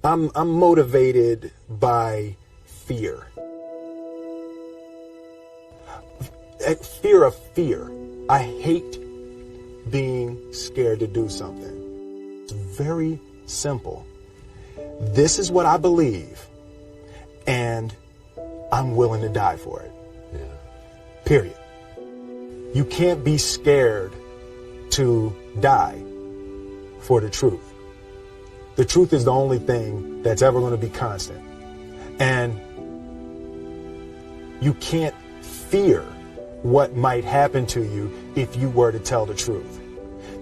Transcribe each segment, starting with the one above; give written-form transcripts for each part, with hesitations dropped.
I'm motivated by fear. Fear of fear. I hate being scared to do something. It's very simple. This is what I believe, and I'm willing to die for it. Yeah. Period. You can't be scared to die for the truth. The truth is the only thing that's ever going to be constant. And you can't fear what might happen to you if you were to tell the truth.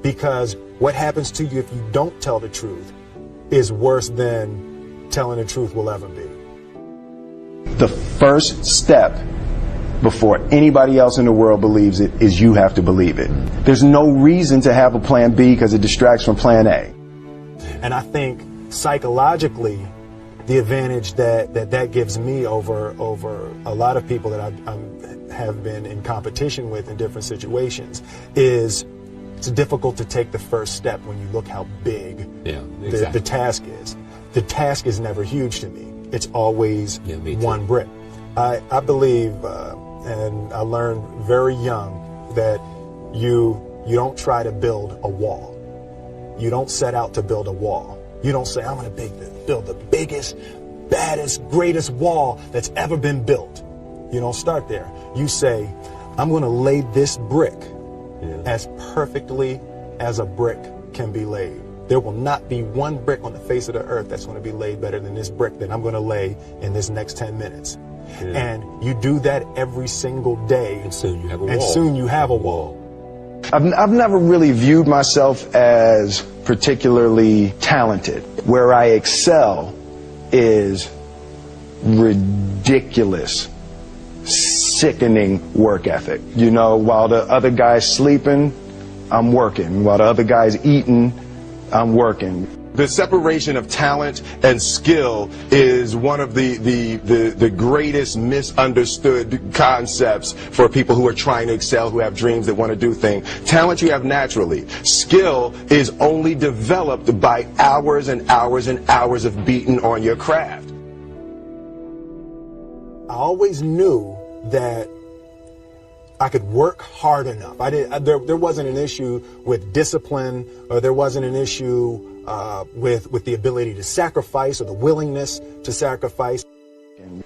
Because what happens to you if you don't tell the truth is worse than telling the truth will ever be. The first step before anybody else in the world believes it is you have to believe it. There's no reason to have a plan B because it distracts from plan A. And I think psychologically, the advantage that gives me over a lot of people that I have been in competition with in different situations is it's difficult to take the first step when you look how big the task is. The task is never huge to me. It's always one brick. I believe, and I learned very young, that you don't try to build a wall. You don't set out to build a wall. You don't say, I'm going to build the biggest, baddest, greatest wall that's ever been built. You don't start there. You say, I'm going to lay this brick as perfectly as a brick can be laid. There will not be one brick on the face of the earth that's going to be laid better than this brick that I'm going to lay in this next 10 minutes. Yeah. And you do that every single day. And soon you have a wall. And soon you have a wall. I've never really viewed myself as particularly talented. Where I excel is ridiculous, sickening work ethic. You know, while the other guy's sleeping, I'm working. While the other guy's eating, I'm working. The separation of talent and skill is one of the greatest misunderstood concepts for people who are trying to excel, who have dreams that want to do things. Talent you have naturally. Skill is only developed by hours and hours and hours of beating on your craft. I always knew that I could work hard enough. There wasn't an issue with discipline, or there wasn't an issue with the ability to sacrifice or the willingness to sacrifice.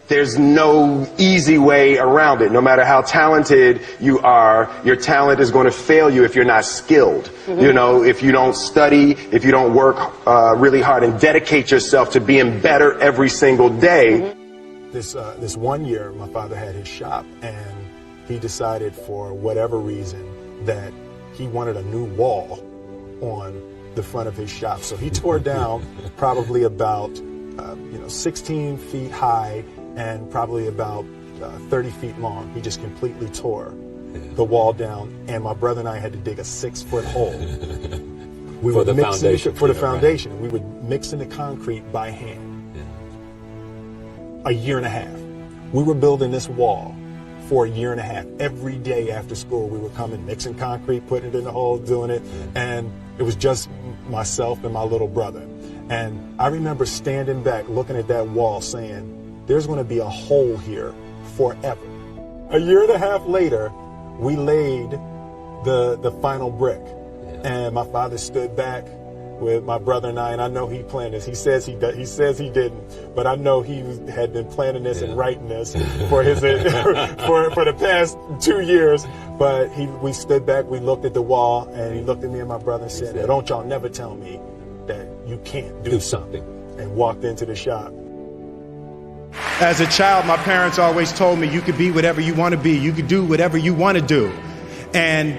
There's no easy way around it. No matter how talented you are, your talent is going to fail you if you're not skilled. Mm-hmm. You know, if you don't study, if you don't work really hard and dedicate yourself to being better every single day. Mm-hmm. This one year, my father had his shop, and he decided for whatever reason that he wanted a new wall on the front of his shop. So he tore down probably about 16 feet high and probably about 30 feet long. He just completely tore the wall down, and my brother and I had to dig a 6-foot hole. We for would the mix foundation. For the foundation. Right. We would mix in the concrete by hand. A year and a half. We were building this wall for a year and a half. Every day after school, we would come and mixing concrete, putting it in the hole, doing it. And it was just myself and my little brother. And I remember standing back, looking at that wall, saying, there's going to be a hole here forever. A year and a half later, we laid the final brick. And my father stood back with my brother and I know he planned this. He says he didn't, but I know he had been planning this and writing this for his for the past 2 years. But we stood back, we looked at the wall, and he looked at me and my brother and said, "Now, don't y'all never tell me that you can't do something," and walked into the shop. As a child, my parents always told me, you could be whatever you want to be, you could do whatever you want to do. And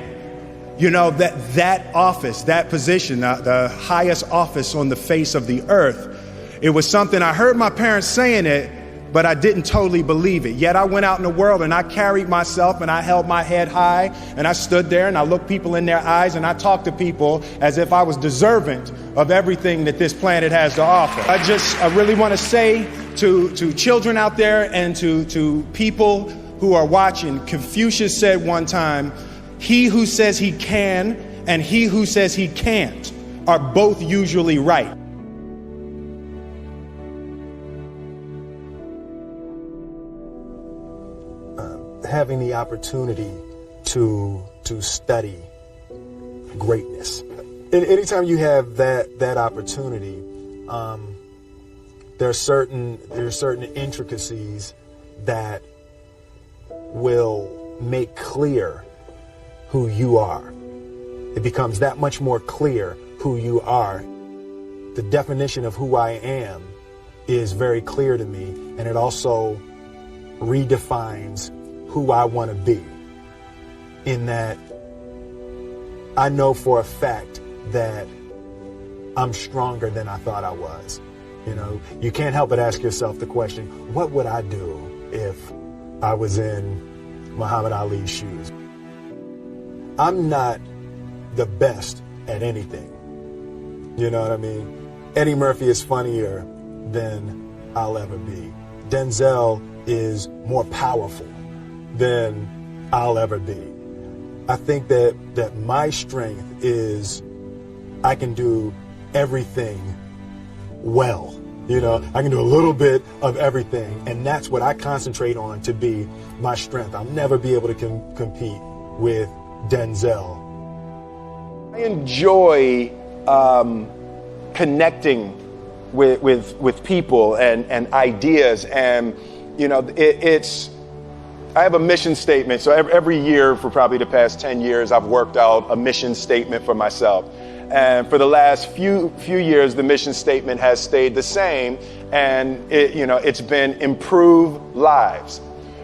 you know, that office, that position, the highest office on the face of the earth, it was something I heard my parents saying it, but I didn't totally believe it. Yet I went out in the world and I carried myself and I held my head high and I stood there and I looked people in their eyes and I talked to people as if I was deserving of everything that this planet has to offer. I really want to say to children out there and to people who are watching, Confucius said one time, he who says he can and he who says he can't are both usually right. having the opportunity to study greatness. Anytime you have that opportunity, there are certain intricacies that will make clear who you are. It becomes that much more clear who you are. The definition of who I am is very clear to me, and it also redefines who I want to be, in that I know for a fact that I'm stronger than I thought I was. You know, you can't help but ask yourself the question, what would I do if I was in Muhammad Ali's shoes? I'm not the best at anything. You know what I mean? Eddie Murphy is funnier than I'll ever be. Denzel is more powerful than I'll ever be. I think that my strength is I can do everything well. You know, I can do a little bit of everything, and that's what I concentrate on to be my strength. I'll never be able to compete with Denzel. I enjoy connecting with people and ideas, and you know, I have a mission statement. So every year for probably the past 10 years, I've worked out a mission statement for myself. And for the last few years, the mission statement has stayed the same, and it's been improve lives,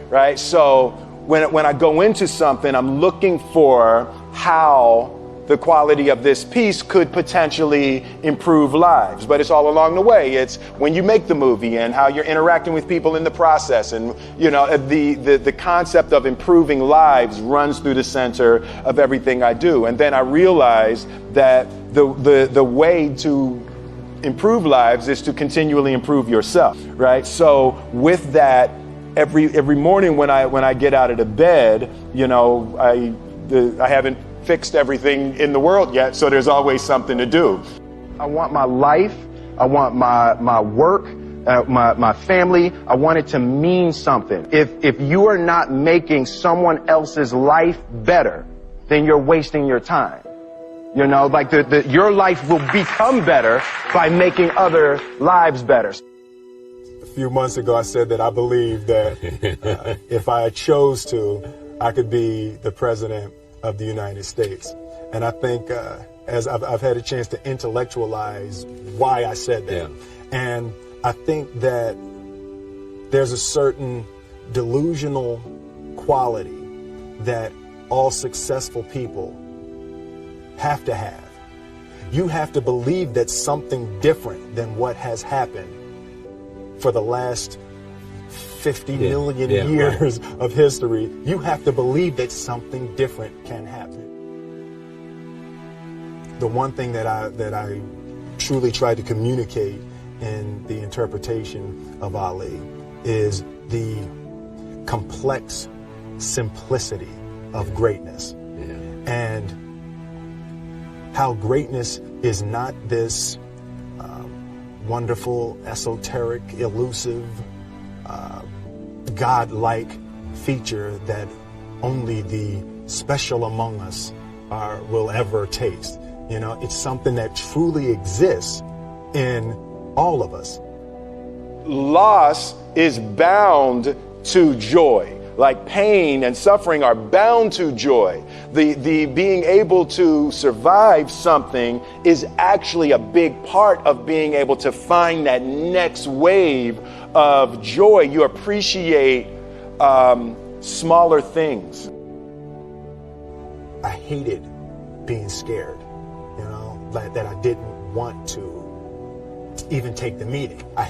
right? So when I go into something, I'm looking for how the quality of this piece could potentially improve lives. But it's all along the way. It's when you make the movie and how you're interacting with people in the process. And, you know, the concept of improving lives runs through the center of everything I do. And then I realized that the way to improve lives is to continually improve yourself, right? So with that, every morning when I get out of the bed, you know, I haven't fixed everything in the world yet, so there's always something to do. I want my life, I want my work, my family, I want it to mean something. If you are not making someone else's life better, then you're wasting your time. You know, like your life will become better by making other lives better. A few months ago, I said that I believe that if I chose to, I could be the president of the United States. And I think as I've had a chance to intellectualize why I said that. Yeah. And I think that there's a certain delusional quality that all successful people have to have. You have to believe that something different than what has happened for the last 50 million years of history. You have to believe that something different can happen. The one thing that I truly tried to communicate in the interpretation of Ali is the complex simplicity of greatness. And how greatness is not this wonderful, esoteric, elusive, God-like feature that only the special among us will ever taste. You know, it's something that truly exists in all of us. Loss is bound to joy. Like pain and suffering are bound to joy. The being able to survive something is actually a big part of being able to find that next wave of joy. You appreciate smaller things. I hated being scared, you know, that I didn't want to even take the meeting. I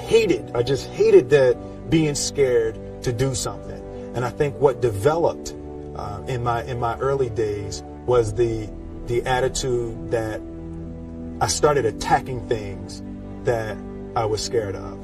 just hated that being scared to do something. And I think what developed in my early days was the attitude that I started attacking things that I was scared of.